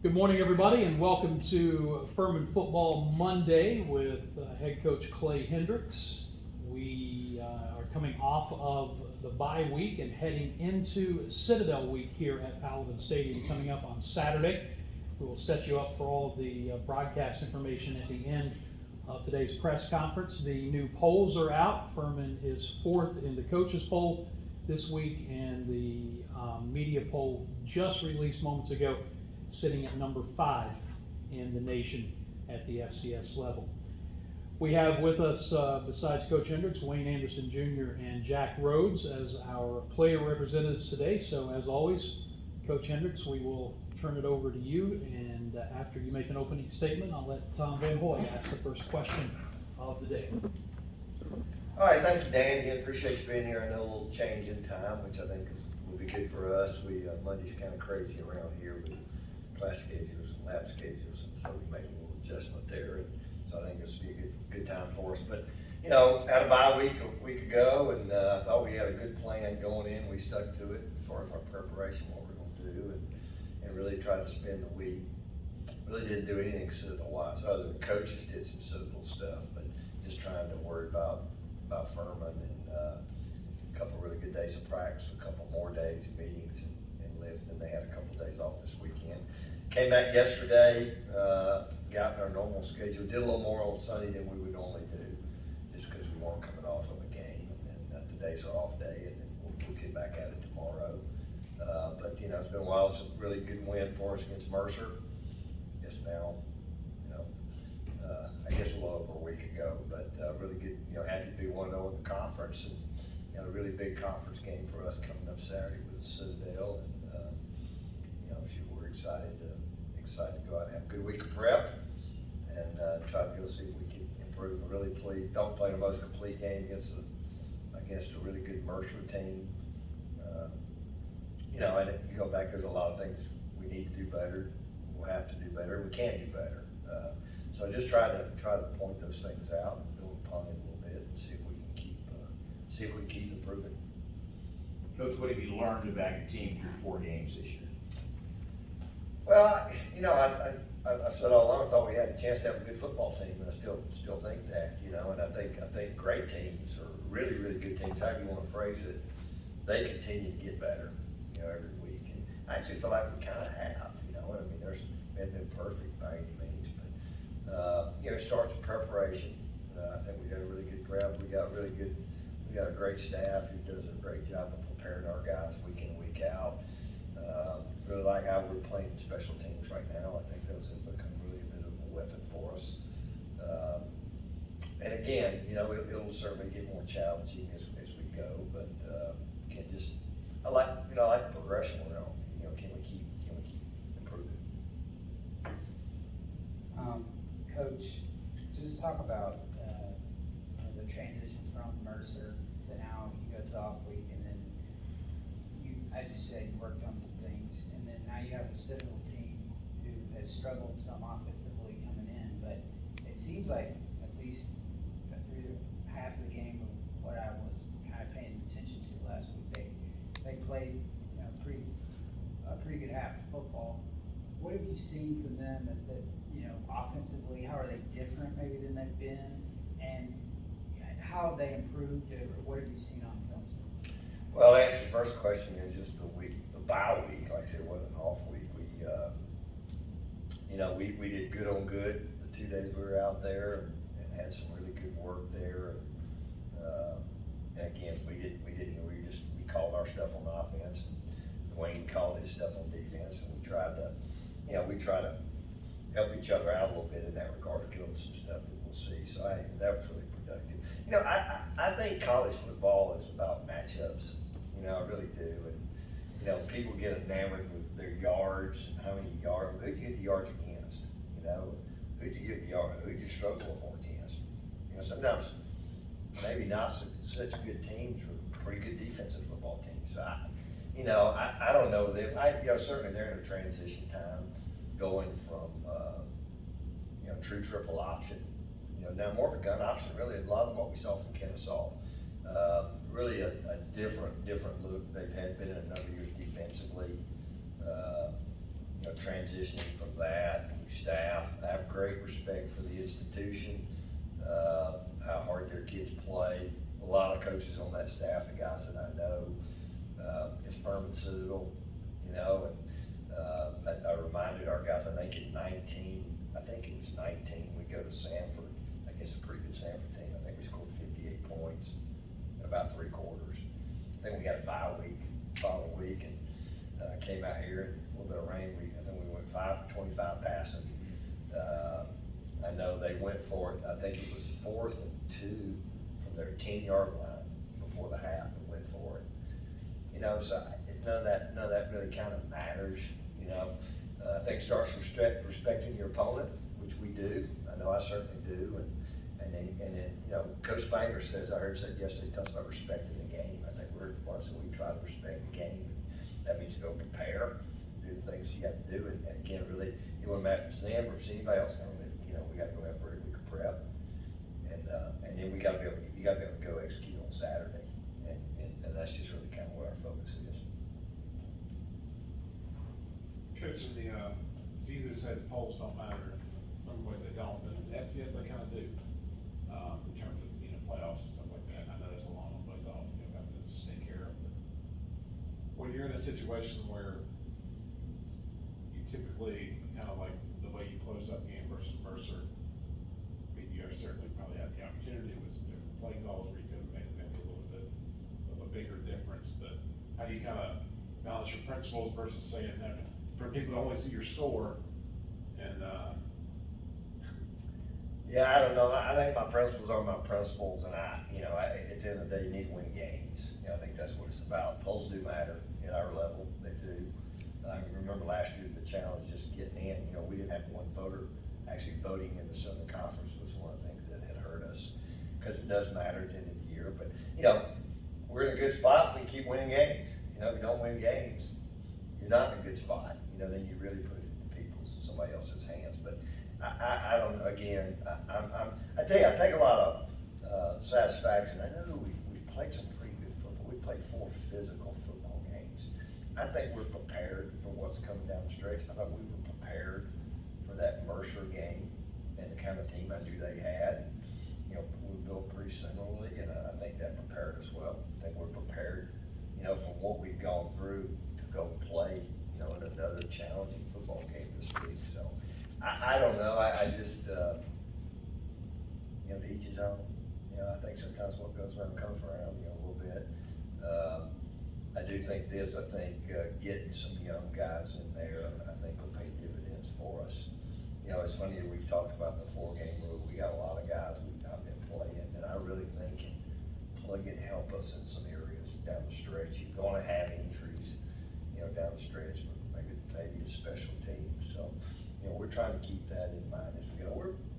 Good morning, everybody, and welcome to Furman Football Monday with head coach Clay Hendricks. We are coming off of the bye week and heading into Citadel week here at Paladins Stadium coming up on Saturday. We will set you up for all of the broadcast information at the end of today's press conference. The new polls are out. Furman is fourth in the coaches poll this week, and the media poll just released moments ago, sitting at number 5 in the nation at the FCS level. We have with us, besides Coach Hendricks, Wayne Anderson Jr. and Jack Rhodes as our player representatives today. So as always, Coach Hendricks, we will turn it over to you, and after you make an opening statement, I'll let Tom Van Hoy ask the first question of the day. All right, thank you, Dan. Again, appreciate you being here. I know a little change in time, which I think will be good for us. Monday's kind of crazy around here with class schedules and lab schedules, and so we made a little adjustment there. And so I think this will be a good time for us. But had a bye week a week ago, and I thought we had a good plan going in. We stuck to it as far as our preparation, what we're going to do, and really tried to spend the week. Really didn't do anything Citadel-wise, other than coaches did some Citadel stuff, but just trying to worry about Furman and a couple of really good days of practice, a couple more days of meetings and lifting. They had a couple of days off this weekend. Came back yesterday, got in our normal schedule, did a little more on Sunday than we would normally do, just because we weren't coming off of a game, and then today's our off day, and then we'll get back at it tomorrow. But it's been a while. It's a really good win for us against Mercer. Just now, I guess a little over a week ago, but really good. Happy to be 1-0 in the conference, and got a really big conference game for us coming up Saturday with Citadel, and we're excited to go out and have a good week of prep and try to go see if we can improve. I really don't play the most complete game against a really good Mercer team. And you go back, there's a lot of things we need to do better. We'll have to do better. We can do better. So just try to point those things out and build upon it a little bit and see if we can keep improving. Coach, what have you learned about your team through 4 games this year? Well, I said all along I thought we had a chance to have a good football team, and I still think that. And I think great teams or really really good teams, however you want to phrase it, they continue to get better, every week. And I actually feel like we kind of have. We haven't been perfect by any means, but it starts with preparation. I think we got a really good prep. We got a great staff who does a great job of preparing our guys week in, week out. Really like how we're playing special teams right now. I think those have become really a bit of a weapon for us. And again, it'll certainly get more challenging as we go. But again, I like the progression we're on. Can we keep improving? Coach, just talk about the transition from Mercer to now you go to off week, and then you, as you said, you worked on some things, and then now you have a Citadel team who has struggled some offensively coming in, but it seems like at least through half of the game of what I was kind of paying attention to last week, they played a pretty good half of football. What have you seen from them as that, offensively, how are they different maybe than they've been, and how have they improved, or what have you seen on film? Well, to answer the first question, just the bye week, like I said, it wasn't an off week. We did good on good the 2 days we were out there and had some really good work there. And again, we called our stuff on offense, and Wayne called his stuff on defense, and we tried to help each other out a little bit in that regard, to give them some stuff that we'll see. So that was really productive. I think college football is about matchups. I really do. And people get enamored with their yards and how many yards. Who'd you get the yards against? Who'd you get the yards? Who'd you struggle more against? Sometimes maybe not such good teams or pretty good defensive football teams. So I don't know them. Certainly they're in a transition time, going from true triple option, now more of a gun option. Really, a lot of what we saw from Kennesaw. Really a different look they've been in a number of years defensively. transitioning from that, new staff. I have great respect for the institution, how hard their kids play. A lot of coaches on that staff, the guys that I know, it's Furman Citadel, and I reminded our guys, I think it was 19, we go to Sanford against a pretty good Sanford team. I think we scored 58 points in about 3 quarters. I think we had a bye week, following week, and came out here, and a little bit of rain, I think we went 5 for 25 passing. I know they went for it, I think it was 4th and 2 from their 10-yard line before the half, and went for it. So none of that really kind of matters, I think it starts with respecting your opponent, which we do. I know I certainly do, and then Coach Spanger says, I heard him say yesterday, he talks about respecting the game. I think we try to respect the game. That means go prepare, do the things you got to do, and again, really, you want to match them or if it's anybody else, we got to go have a week of prep, and then you got to be able to go execute on Saturday, and that's just really kind of what our focus is. Coach, it's easy to say the polls don't matter. In some ways they don't, but in FCS they kind of do, in terms of playoffs and stuff like that. And I know that's a long ways off. Got business to take care of. But when you're in a situation where you typically kind of like the way you closed out the game versus Mercer, I mean, you certainly probably had the opportunity with some different play calls where you could have made maybe a little bit of a bigger difference. But how do you kind of balance your principles versus saying that? For people to only see your score, and yeah, I don't know. I think my principles are my principles, and at the end of the day, you need to win games. I think that's what it's about. Polls do matter at our level; they do. I remember last year the challenge just getting in. We didn't have one voter actually voting in the Southern Conference was one of the things that had hurt us because it does matter at the end of the year. But we're in a good spot if we keep winning games. If we don't win games, you're not in a good spot. Then you really put it in somebody else's hands. But I don't know. Again, I tell you, I take a lot of satisfaction. I know we've played some pretty good football. We played 4 physical football games. I think we're prepared for what's coming down the stretch. I thought we were prepared for that Mercer game and the kind of team I knew they had. We built pretty similarly, and I think that prepared us well. I think we're prepared, from what we've gone through to go play in another challenging football game this week. So I don't know. I just to each his own. I think sometimes what goes around comes around. A little bit. I do think this. I think getting some young guys in there, I think will pay dividends for us. It's funny that we've talked about the 4-game rule. We got a lot of guys we've not been playing, and I really think can plug and help us in some areas down the stretch. You're going to have injuries, down the stretch, but maybe a special team. So, we're trying to keep that in mind as we go.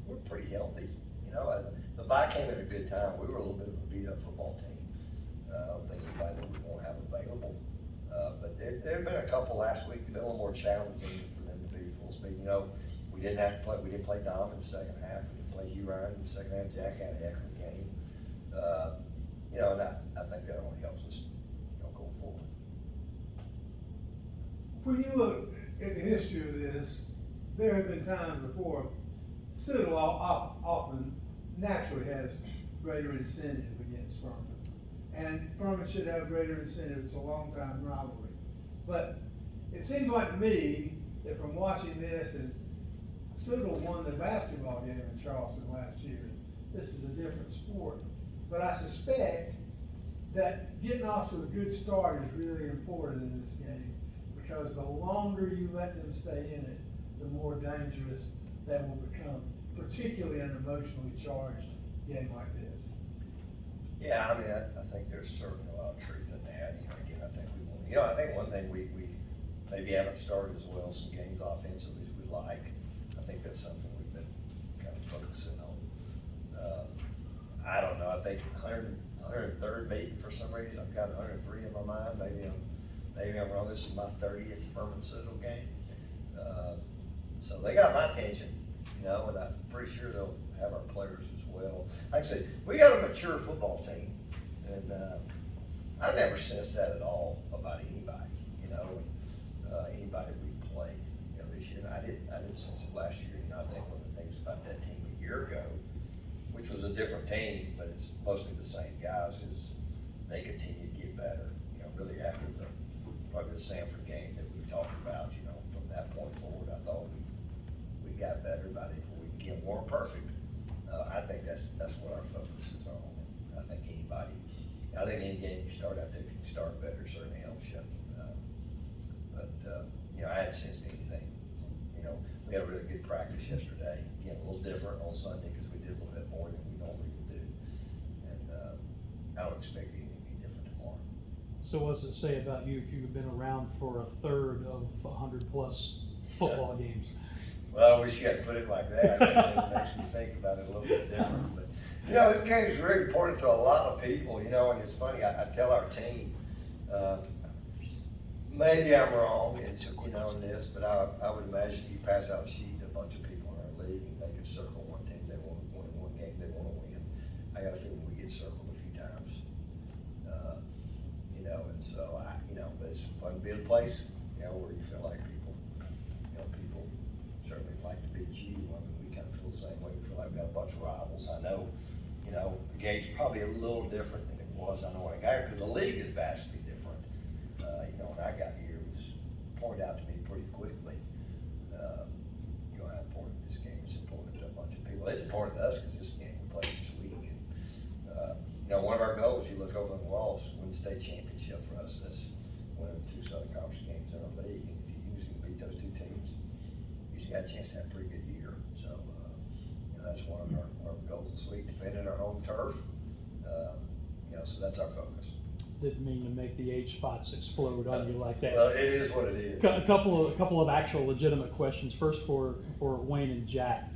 We're pretty healthy. The bye came at a good time. We were a little bit of a beat-up football team. I don't think anybody that we won't have available. But there have been a couple last week that have been a little more challenging for them to be full speed. We didn't have to play. We didn't play Dom in the second half. We didn't play Hugh Ryan in the second half. Jack had a heck of a game. And I think that only helps us, going forward. When you look at the history of this, there have been times before Citadel often naturally has greater incentive against Furman. And Furman should have greater incentive. It's a long-time rivalry. But it seems like to me that from watching this, and Citadel won the basketball game in Charleston last year. This is a different sport. But I suspect that getting off to a good start is really important in this game, because the longer you let them stay in it, the more dangerous that will become, particularly in an emotionally charged game like this. Yeah, I think there's certainly a lot of truth in that. Again, I think we want. I think one thing we maybe haven't started as well some games offensively as we'd like. I think that's something we've been kind of focusing on. I don't know. I think 103rd meeting for some reason. I've got 103 in my mind. Maybe I'm wrong. This is my 30th Furman Citadel game. So they got my attention, and I'm pretty sure they'll have our players as well. Like I said, we got a mature football team, and I've never sensed that at all about anybody, anybody we've played. different team, but it's mostly the same guys, is they continue to get better, you know, really after probably the Sanford game that we've talked about, you know, from that point forward, I thought we got better about it. We again weren't perfect. I think that's what our focus is on. I think any game you start out there, if you can start better, certainly helps you. You know, I hadn't sensed anything. You know, we had a really good practice yesterday. Again, a little different on Sunday because we did a little bit more than we normally would do. And I don't expect anything to be different tomorrow. So what does it say about you if you've been around for a third of 100+ football games? Well, I wish you hadn't put it like that. It makes me think about it a little bit different. But, you know, this game is very important to a lot of people, you know, and it's funny, I tell our team, maybe I'm wrong in, you know, in this, but I would imagine if you pass out a sheet to a bunch of people in our league and they could circle one team they want to win, one game they want to win. I got a feeling we get circled a few times. You know, and so you know, but it's fun to be at a place, you know, where you feel like people certainly like to beat you. I mean, we kind of feel the same way. We feel like we've got a bunch of rivals. I know, you know, the game's probably a little different than it was. I know when I got here, because the league is vastly different. You know, when I got here, it was pointed out to me pretty quickly, you know, how important this game is. Important to a bunch of people. It's important to us because this game we play this week. And, you know, one of our goals, you look over on the walls, win the state championship for us. That's winning 2 Southern Conference games in our league. And if you usually beat those 2 teams, got a chance to have a pretty good year. So, you know, that's one of our goals this week, defending our home turf. You know, so that's our focus. Didn't mean to make the age spots explode on you like that. Well, it is what it is. A couple of actual legitimate questions. First for Wayne and Jack.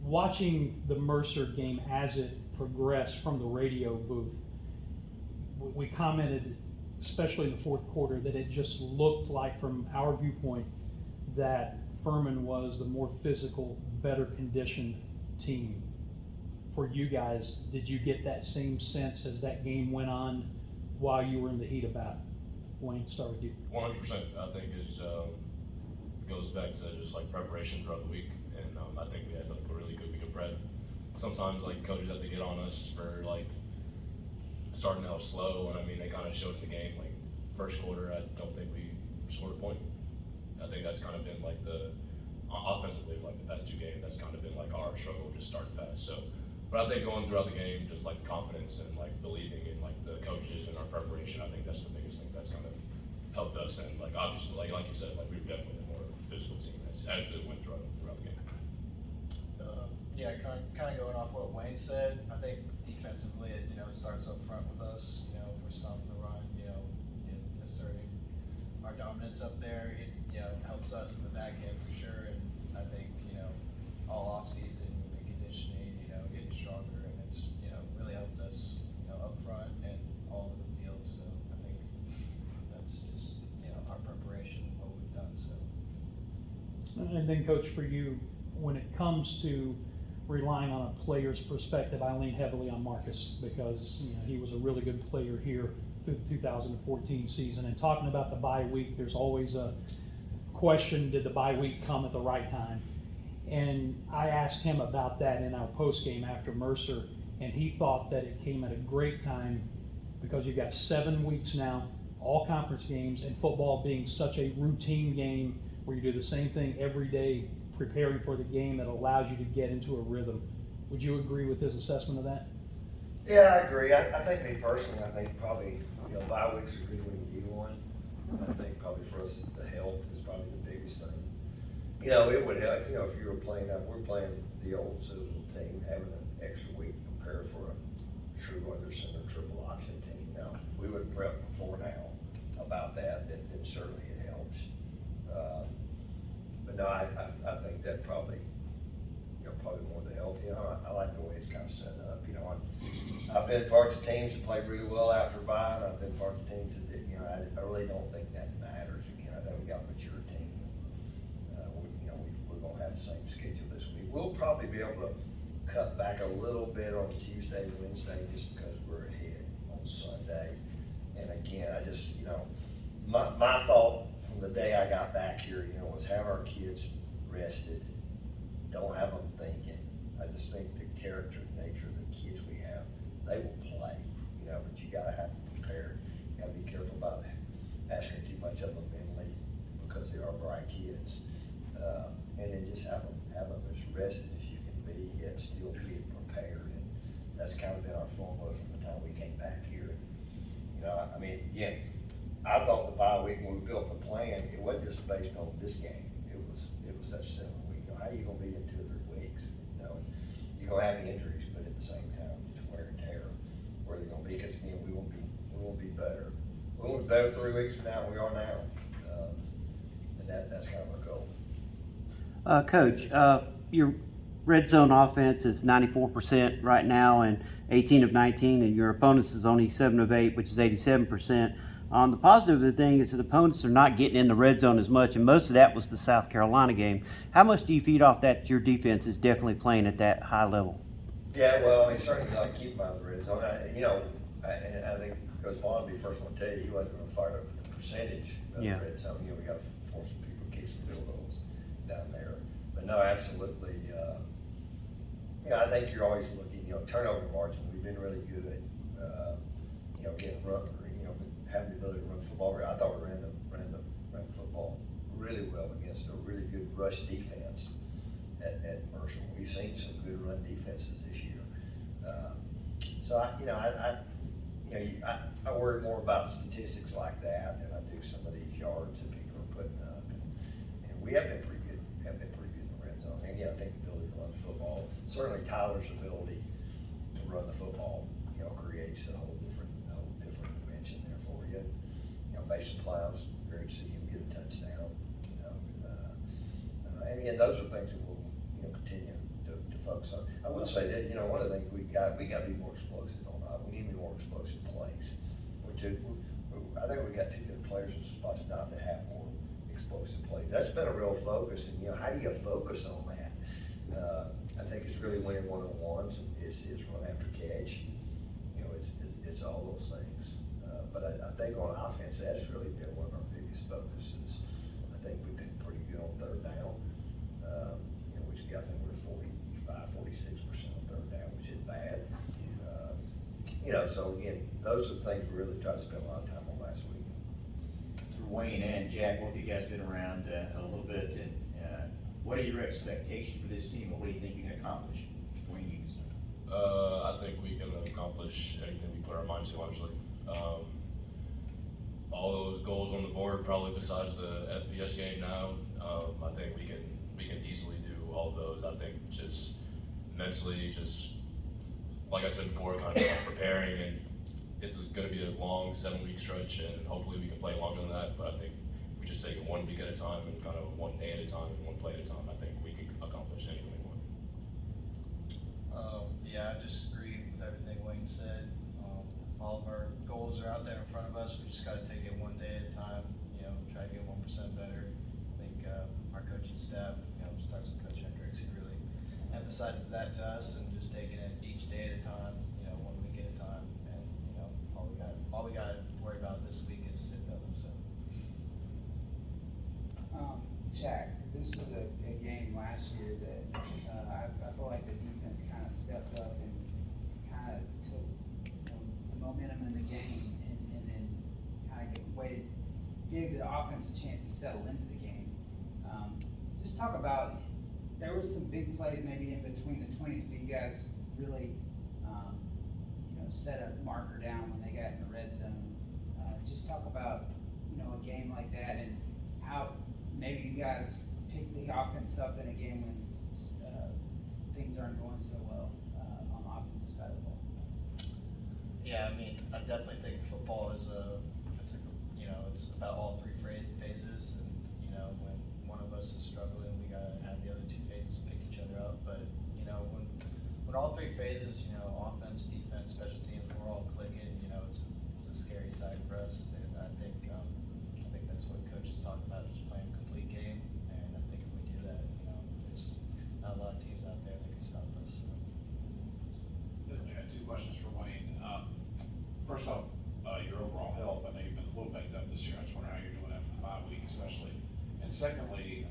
Watching the Mercer game as it progressed from the radio booth, we commented, especially in the fourth quarter, that it just looked like, from our viewpoint, that Furman was the more physical, better conditioned team. For you guys, did you get that same sense as that game went on while you were in the heat of battle? Wayne, start with you. 100%. I think it goes back to just like preparation throughout the week, and I think we had like a really good week of prep. Sometimes like coaches have to get on us for like starting out slow, and I mean they kind of showed in the game. Like first quarter, I don't think we scored a point. I think that's kind of been like the offensively for like the past 2 games. That's kind of been like our struggle, just starting fast. So, but I think going throughout the game, just like the confidence and like believing in like the coaches and our preparation, I think that's the biggest thing that's kind of helped us. And like obviously, like you said, like we were definitely the more physical team as it went throughout the game. Yeah, kind of going off what Wayne said. I think defensively, it starts up front with us. You know, if we're stopping the run, and asserting our dominance up there. It helps us in the back end for sure. And I think all off season we've been conditioning, getting stronger, and it's really helped us up front and all over the field. So I think that's just our preparation and what we've done. So. And then, Coach, for you, when it comes to relying on a player's perspective, I lean heavily on Marcus because he was a really good player here through the 2014 season. And talking about the bye week, there's always a question, did the bye week come at the right time? And I asked him about that in our post game after Mercer, and he thought that it came at a great time because you've got 7 weeks now, all conference games, and football being such a routine game where you do the same thing every day, preparing for the game that allows you to get into a rhythm. Would you agree with his assessment of that? Yeah, I agree. I think me personally, I think probably, bye weeks are good when you need one. I think probably for us, the health is probably the biggest thing. It would help, if you were playing, we're playing the old Citadel team, having an extra week to prepare for a true under center triple option team. Now, we would prep before now about that, then certainly it helps. But no, I think that probably more the health. I like the way it's kind of set up. I've been parts of teams that played really well after bye, and I've been parts of teams that didn't. I really don't think that matters. Again, I think we got a mature team. We're going to have the same schedule this week. We'll probably be able to cut back a little bit on Tuesday and Wednesday just because we're ahead on Sunday. And again, I just, my thought from the day I got back here, was have our kids rested. Don't have them thinking. I just think the character and nature of the kids we have, they will play, you know, but you gotta have them prepared. You gotta be careful about asking too much of them mentally, because they are bright kids. And then just have them as rested as you can be, yet still be prepared. And that's kind of been our formula from the time we came back here. You know, I mean, again, I thought the bye week when we built the plan, it wasn't just based on this game. It was that 7 week. You know, how are you gonna be in 2 or 3 weeks? You know, you're gonna have injuries, but at the same time, just wear and tear. Where they're gonna be, because again, we won't be better. We won't be better 3 weeks from now than we are now. And that's kind of our goal. Coach, your red zone offense is 94% right now and 18 of 19, and your opponents is only 7 of 8, which is 87%. The positive of the thing is that opponents are not getting in the red zone as much, and most of that was the South Carolina game. How much do you feed off that your defense is definitely playing at that high level? Yeah, well, I mean, certainly not keep them out of the red zone. And I think Coach Vaughn would be the first one to tell you, he wasn't going to fire up with the percentage of the red zone. You know, we got to force some people to kick some field goals down there. But no, absolutely. I think you're always looking, turnover margin. We've been really good. Getting having the ability to run the football. I thought we ran the football really well against a really good rush defense at Mercer. We've seen some good run defenses this year. I worry more about statistics like that than I do some of these yards that people are putting up. And we have been pretty good. In the red zone. And again, I think the ability to run the football, certainly Tyler's ability to run the football, creates a whole different dimension there for you. Mason Clouds, great to see him get a touchdown. And again, those are things that we'll continue to focus on. I will say that one of the things we got to be more explosive on. We need to be more explosive plays. I think we got 2 good players in spots not to have more explosive plays. That's been a real focus, and how do you focus on that? I think it's really winning one-on-ones. It's run after catch. It's all those things. But I think on offense, that's really been one of our biggest focuses. I think we've been pretty good on third down, which I think we're 46% on third down, which is bad. So again, those are the things we really tried to spend a lot of time on last week. Wayne and Jack, both of you guys been around a little bit, and what are your expectations for this team, and what do you think you can accomplish? Wayne, you can start. I think we can accomplish anything we put our mind to, honestly. All those goals on the board, probably besides the FBS game now, I think we can easily do all of those. I think just mentally, like I said before, kind of preparing, and it's going to be a long 7-week stretch, and hopefully we can play longer than that, but I think we just take it 1 week at a time and kind of 1 day at a time and 1 play at a time. I think we can accomplish anything we want. I just agree with everything Wayne said. All of our goals are out there in front of us. We just got to take it 1 day at a time, try to get 1% better. I think our coaching staff, starts with Coach Hendricks, he really emphasizes that to us, and just taking it each day at a time, 1 week at a time. And, all we got to worry about this week is sit them. So. Jack, this was a game last year that I feel like the defense kind of stepped up and kind of took the momentum in the game and then kind of gave the offense a chance to settle into the game. Just talk about, there was some big plays maybe in between the 20s, but you guys really set a marker down when they got in the red zone. Just talk about a game like that and how maybe you guys pick the offense up in a game when things aren't going so well on the offensive side of the ball. Yeah, I definitely think football is it's about all 3 phases, and when one of us is struggling, we gotta have the other 2 phases pick each other up. But when all 3 phases, offense, defense, special teams, we're all clicking. It's a scary sight for us, and I think that's what coaches talk about, just playing a complete game. And I think if we do that, there's not a lot of teams out there that can stop us. So. I got 2 questions for Wayne. First off, your overall health. I know you've been a little banged up this year. I just wonder how you're doing after the bye week, especially. And secondly,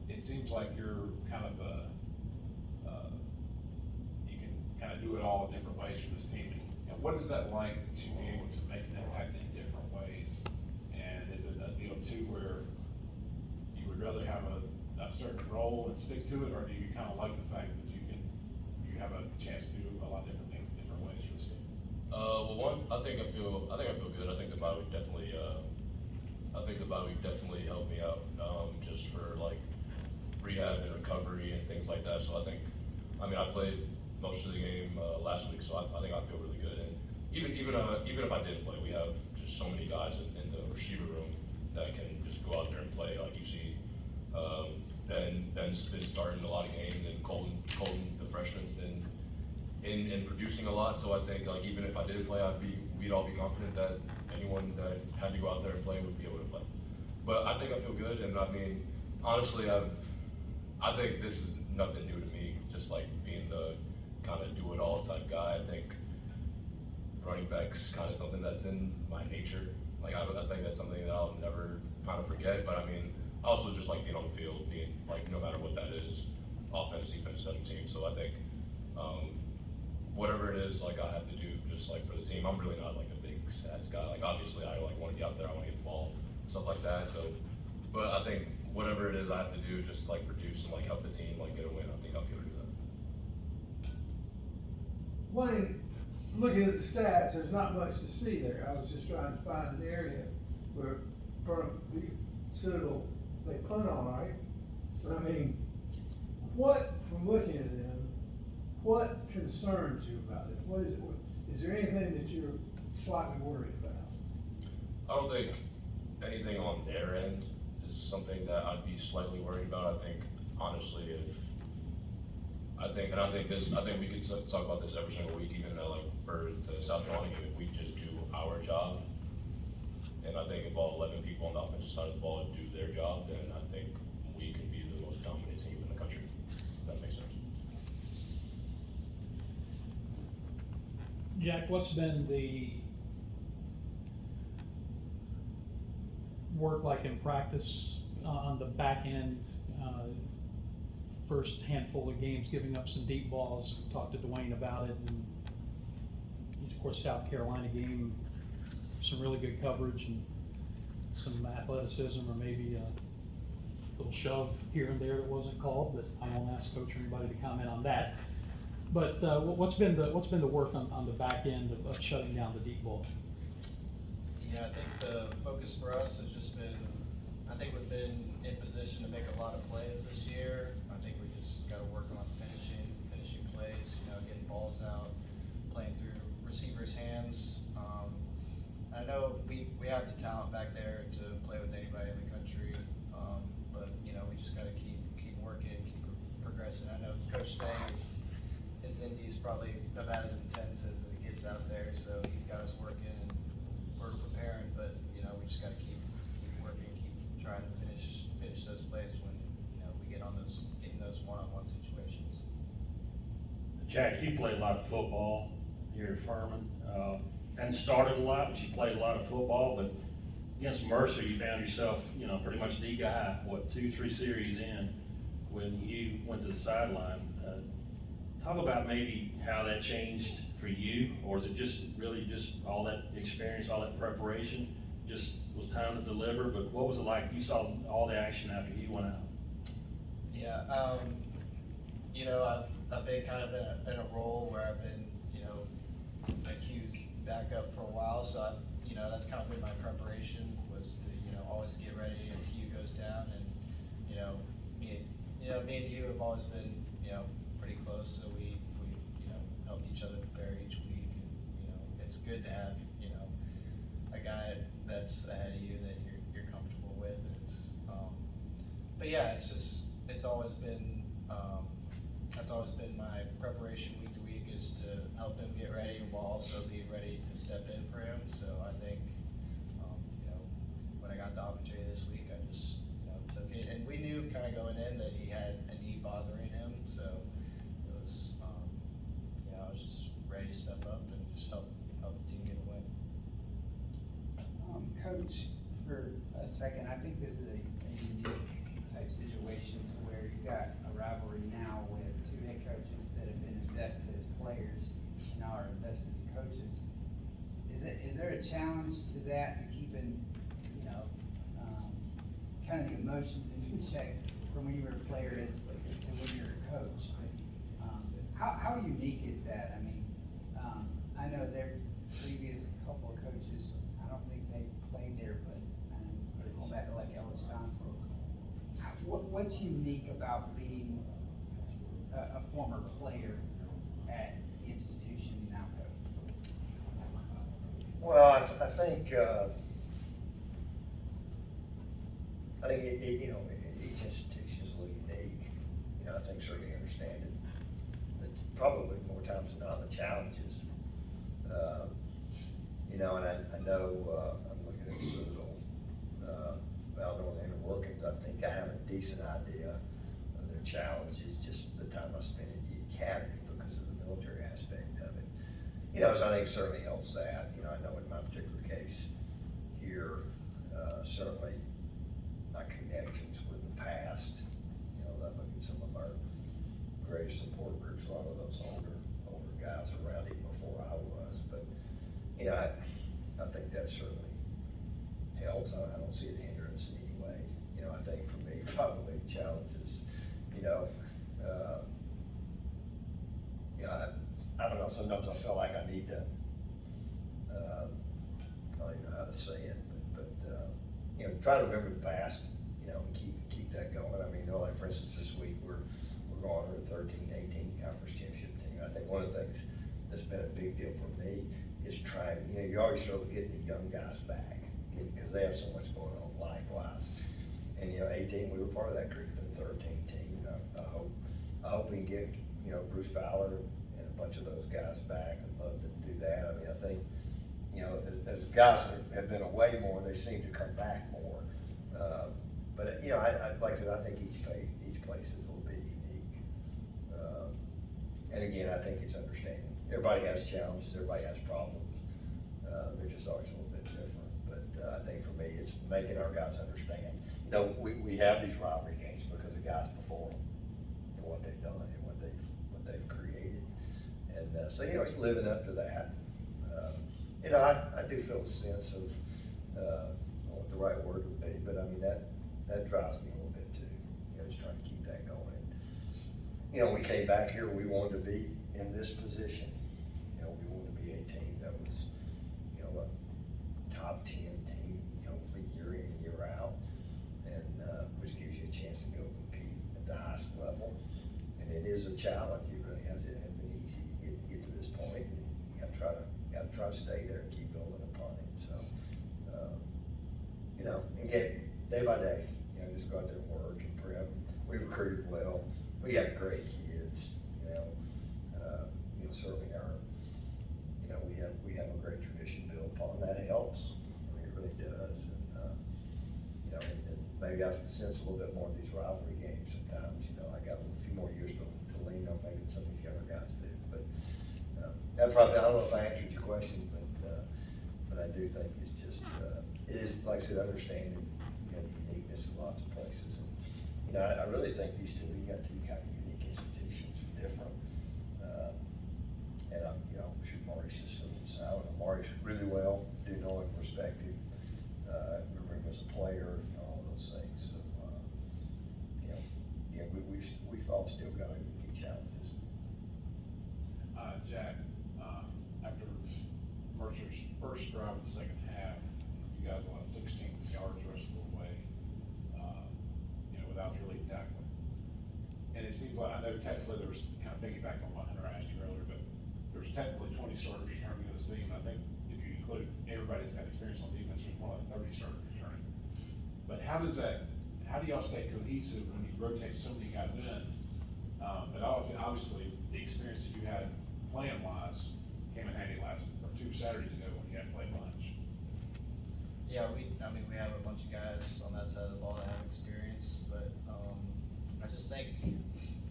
it seems like you're kind of do it all in different ways for this team. And what is that like to be able to make an impact in different ways? And is it a deal too where you would rather have a certain role and stick to it, or do you kind of like the fact that you have a chance to do a lot of different things in different ways for this team? Well, I think I feel good. I think the bye week definitely helped me out, just for like rehab and recovery and things like that. So I played most of the game last week, so I think I feel really good. And even if I didn't play, we have just so many guys in the receiver room that can just go out there and play. Like you see, Ben's been starting a lot of games, and Colton, the freshman's been in producing a lot. So I think like even if I did play, we'd all be confident that anyone that had to go out there and play would be able to play. But I think I feel good, and I mean, honestly, I think this is nothing new to me. Just like being the kind of do it all type guy. I think running back's kind of something that's in my nature. Like I think that's something that I'll never kind of forget. But I mean, I also just like being on the field, being like no matter what that is, offense, defense, special teams. So I think whatever it is, like I have to do just like for the team. I'm really not like a big stats guy. Like obviously I like want to get out there, I want to get the ball, stuff like that. So, but I think whatever it is I have to do, just like produce and like help the team like get a win. I think I'll be able to do that. Wayne, looking at the stats, there's not much to see there. I was just trying to find an area where from the Citadel, they punt on, right? But I mean, from looking at them, what concerns you about it? Is there anything that you're slightly worried about? I don't think anything on their end is something that I'd be slightly worried about. I think honestly, I think we could talk about this every single week, even like for the South Carolina game, if we just do our job, and I think if all 11 people on the offensive side of the ball do their job, then I think we can be the most dominant team in the country. If that makes sense. Jack, what's been the work like in practice on the back end, first handful of games, giving up some deep balls? Talked to Dwayne about it, and of course South Carolina game, some really good coverage and some athleticism, or maybe a little shove here and there that wasn't called, but I won't ask coach or anybody to comment on that. But what's been the work on the back end of shutting down the deep ball? Yeah, I think the focus for us has just been, I think we've been in position to make a lot of plays this year. I think we just got to work on finishing plays, getting balls out, playing through receivers' hands. I know we have the talent back there to play with anybody in the country, but we just got to keep working, keep progressing. I know Coach Day his Indy's probably about as intense as it gets out there, so he's got us working and we're preparing. But we just got to keep working, keep trying to finish those plays when we get in those one-on-one situations. Jack, you played a lot of football here at Furman, and started a lot, but you played a lot of football. But against Mercer, you found yourself, pretty much the guy. 2-3 series in, when you went to the sideline. Talk about maybe how that changed for you, or is it just really just all that experience, all that preparation, just was time to deliver? But what was it like? You saw all the action after you went out. Yeah, I've been kind of in a role where I've been, a Q's backup for a while, so that's kind of been my preparation, was to, always get ready if Q goes down, and, me and you have always been, pretty close, so we helped each other prepare each week, and, it's good to have, a guy that's ahead of you that you're comfortable with. But yeah, it's always been, that's always been my preparation week to week, is to help him get ready while also being ready to step in for him. So I think, when I got the opportunity this week, I just, took it. And we knew kind of going in that he had a knee bothering him, so it was, I was just ready to step up and just help the team get a win. Coach, for a second, I think this is a unique type situation to where you got a rivalry now with two head coaches that have been invested as players y'all are invested as coaches. Is there a challenge to that, to keeping, you know, kind of the emotions in check from when you were a player as to when you're a coach? How unique is that? I mean, I know their previous couple of coaches, I don't think they played there, but going back to like Ellis Johnson. What's unique about being a former player at the institution you now coach? Well, I think you know, each institution is a little unique. You know, I think certainly understanding that probably more times than not the challenges. You know, and I know I'm looking at Citadel. I don't know the inner workings. I think I have a decent idea of their challenges, just the time I spent at the academy because of the military aspect of it. You know, so I think it certainly helps that. You know, I know in my particular case here, certainly my connections with the past. You know, I look at some of our greatest support groups, a lot of those older guys around even before I was. But you know, I think that certainly helps. I don't see it hindrance in any way. You know, I think for me, probably challenges, you know, I don't know, sometimes I feel like I need to, I don't even know how to say it, but you know, try to remember the past, you know, and keep that going. I mean, you know, like for instance, this week we're going to a 13-18 conference championship team. I think one of the things that's been a big deal for me is trying, you know, you always struggle getting the young guys back because they have so much going on life-wise. And, you know, 18, we were part of that group, and 13 team. I hope we can get, you know, Bruce Fowler and a bunch of those guys back. I'd love to do that. I mean, I think, you know, as guys have been away more, they seem to come back more. But, you know, like I said, I think each place is a little bit unique. And again, I think it's understanding. Everybody has challenges, everybody has problems. They're just always a little bit different. But I think for me, it's making our guys understand. You know, we have these rivalry games because of guys before them and what they've done and what they've created. And so, you know, it's living up to that. You know, I do feel a sense of, I don't know what the right word would be, but I mean, that drives me a little bit too. You know, just trying to keep that going. You know, when we came back here, we wanted to be in this position. You know, we wanted to be a team that was, you know, a top 10 team, hopefully year in and year out, and which gives you a chance to go compete at the highest level. And it is a challenge. It really hasn't been easy to get to this point. And you got to try to stay there and keep building upon it. So, you know, again, day by day, you know, just go out there and work and prep. We recruited well. We got great kids. You know, certainly you know, we have a great tradition built upon. That helps. I mean, it really does. And you know, and maybe I sense a little bit more of these rivalry games sometimes. You know, I got a few more years to lean on maybe than some of these younger guys do. But that probably, I don't know if I answered your question, but I do think it's just it is, like I said, understanding, you know, the uniqueness of lots of places. And you know, I really think these two, you got two kind of unique institutions, different. And I'm, you know, shoot, Maurice just filling this out. Maurice really well, do know him, respect him, remember him as a player, you know, all those things. So, you know, yeah, we've all still got our unique challenges. Jack, after Mercer's first drive of the second half, you guys allowed 16 yards the rest of the way, you know, without really tackling. And it seems like, I know technically there was kind of piggyback on what Hunter asked you earlier, but there was technically 20 starters returning to this team. I think if you include everybody that's got experience on defense, there's more like 30 starters returning. But how do y'all stay cohesive when you rotate so many guys in? But obviously the experience that you had playing wise came in handy two Saturdays ago when you had to play bunch. Yeah, we have a bunch of guys on that side of the ball that have experience, but I just think,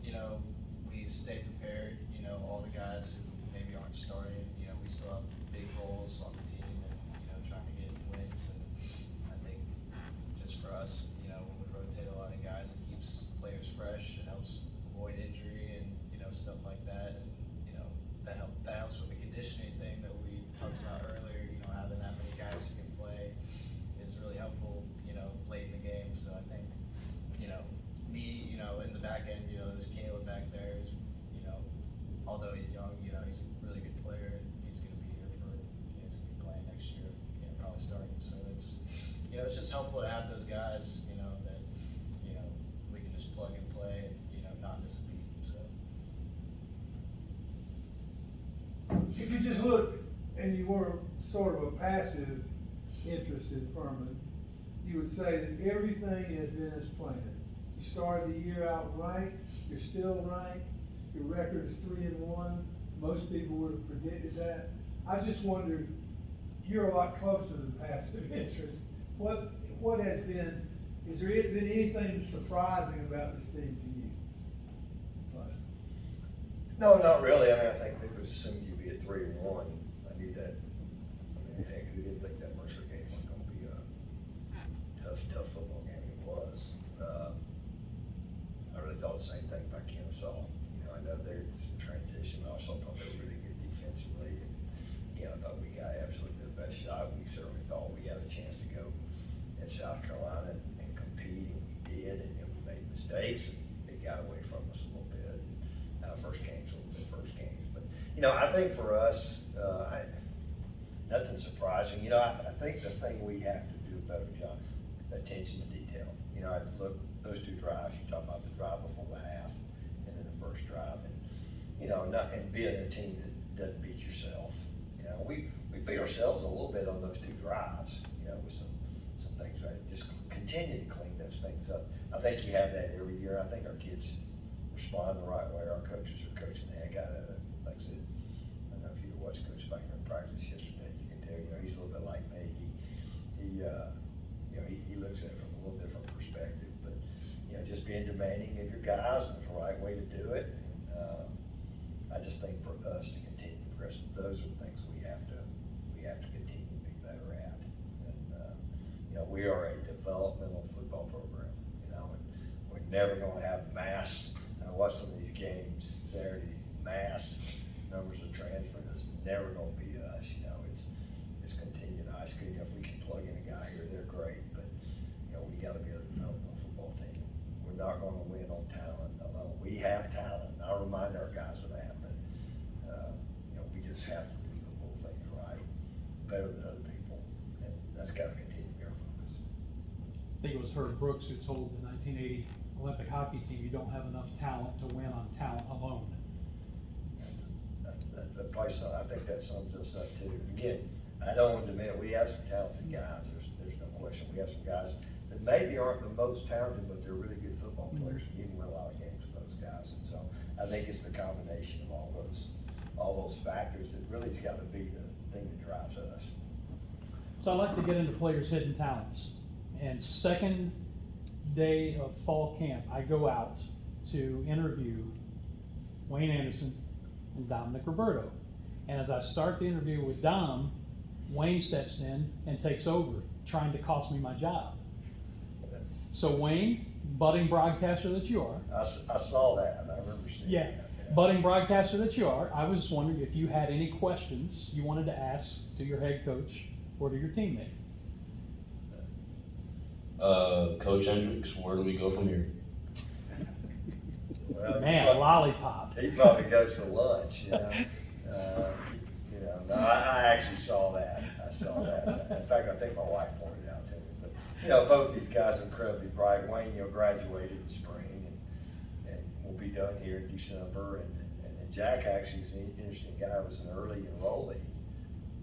you know, we stay prepared. You know, all the guys who maybe aren't starting, you know, we still have big roles on the team and, you know, trying to get wins. And I think just for us, you know, when we rotate a lot of guys, it keeps players fresh. It helps avoid injury and, you know, stuff like that. And, you know, that helps with the conditioning conditioning thing that we talked about earlier, you know, having that many guys who can play is really helpful, you know, late in the game. So I think, you know, me, you know, in the back end, you know, there's Caleb back there, who's, you know, although he's young, you know, he's a really good player, and he's gonna be here for, you know, he's gonna be playing next year, you know, probably starting. So it's, you know, it's just helpful to have those guys, you know, that, you know, we can just plug and play and, you know, not miss a beat, so. If you just look and you were sort of a passive interest in Furman, you would say that everything has been as planned. You started the year out right, you're still right, your record is 3-1. Most people would have predicted that. I just wondered, you're a lot closer than passive interest. What has been, has there been anything surprising about this team to you? No, not really. I mean, I think people assumed you'd be at 3-1. I knew that. I mean, heck, who didn't think that Mercer game was gonna be a tough football game? It was. I really thought the same thing about Kennesaw. You know, I know there's some transition. I also thought they were really good defensively. And again, I thought we got absolutely the best shot. We certainly thought we had a chance to go in South Carolina and compete, and we did. And then we made mistakes, and they got away from us a little bit. First games, but you know, I think for us, nothing surprising. You know, I think the thing we have to do a better job, attention to detail. You know, I look those two drives. You talk about the drive before the half, and then the first drive, and you know, and being a team that doesn't beat yourself. You know, we beat ourselves a little bit on those two drives. You know, with some things, right? Just continue to clean those things up. I think you have that every year. I think our kids respond the right way. Our coaches are coaching the heck out of it. Like I said, I don't know if you watched Coach Spanger in practice yesterday, you can tell, you know, he's a little bit like me. He looks at it from a little different perspective, but, you know, just being demanding of your guys, and there's a right way to do it. And, I just think for us to continue to progress, those are the things we have to continue to be better at. And, you know, we are a developmental football program, you know, and we're never gonna have mass. I watch some of these games Saturday, these mass numbers of transfer. That's never going to be us. You know, it's continued high school. You know, if we can plug in a guy here, they're great. But you know, we got to be a developmental football team. We're not going to win on talent alone. We have talent. I'll remind our guys of that. But you know, we just have to do the little things right, better than other people, and that's got to continue to be our focus. I think it was Herb Brooks who told the 1980 Olympic hockey team, you don't have enough talent to win on talent alone. That probably, I think that sums us up too. Again, I don't want to diminish, we have some talented guys, there's no question. We have some guys that maybe aren't the most talented, but they're really good football players. You can win a lot of games with those guys. And so I think it's the combination of all those factors that really has got to be the thing that drives us. So I'd like to get into players' hidden talents. And second day of fall camp, I go out to interview Wayne Anderson and Dominic Roberto. And as I start the interview with Dom, Wayne steps in and takes over, trying to cost me my job. So Wayne, budding broadcaster that you are. I saw that, I remember seeing Yeah, that. budding broadcaster that you are, I was wondering if you had any questions you wanted to ask to your head coach or to your teammates. Coach Hendricks, where do we go from here? Well, Man, lollipop. he probably goes for lunch, you know. No, I actually saw that. I saw that. In fact, I think my wife pointed it out to me. But you know, both these guys are incredibly bright. Wayne, you know, graduated in spring, and will be done here in December. And Jack actually is an interesting guy. Was an early enrollee,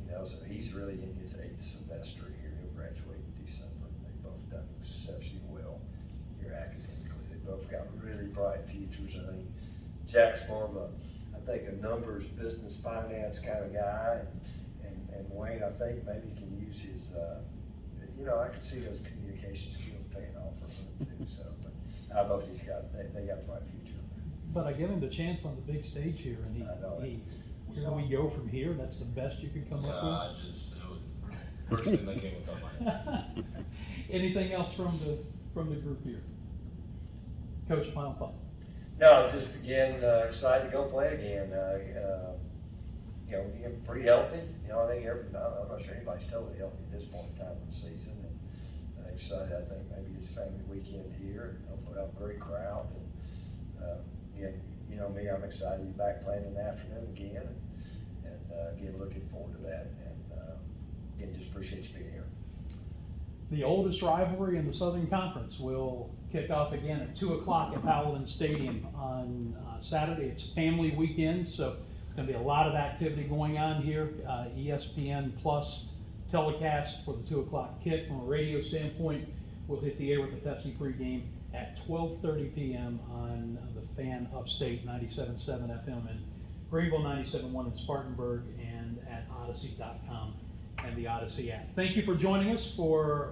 you know, so he's really in his 8th semester here. He'll graduate in December. They've both done exceptionally well here academically. They both got really bright futures. I think Jack's more of a numbers, business, finance kind of guy, and Wayne, I think maybe can use his, you know, I could see those communication skills paying off for him too. So, but both these guys, they got a bright future. But I give him the chance on the big stage here, and where do we go from here? That's the best you could come up with? First thing that came to my mind. Anything else from the group here? Coach, final thought. No, just again, excited to go play again. you know, you're pretty healthy. You know, I think I'm not sure anybody's totally healthy at this point in time of the season. And excited, I think maybe it's family weekend here, and hopefully we'll have a great crowd. And, again, you know me, I'm excited to be back playing in the afternoon again, and again, looking forward to that. And again, just appreciate you being here. The oldest rivalry in the Southern Conference will kick off again at 2 o'clock at Paladins Stadium on Saturday. It's family weekend, so there's going to be a lot of activity going on here. ESPN Plus telecast for the 2 o'clock kick. From a radio standpoint, we'll hit the air with the Pepsi pregame at 12:30 p.m. on the Fan Upstate 97.7 FM in Greenville, 97.1 in Spartanburg, and at Odyssey.com and the Odyssey app. Thank you for joining us for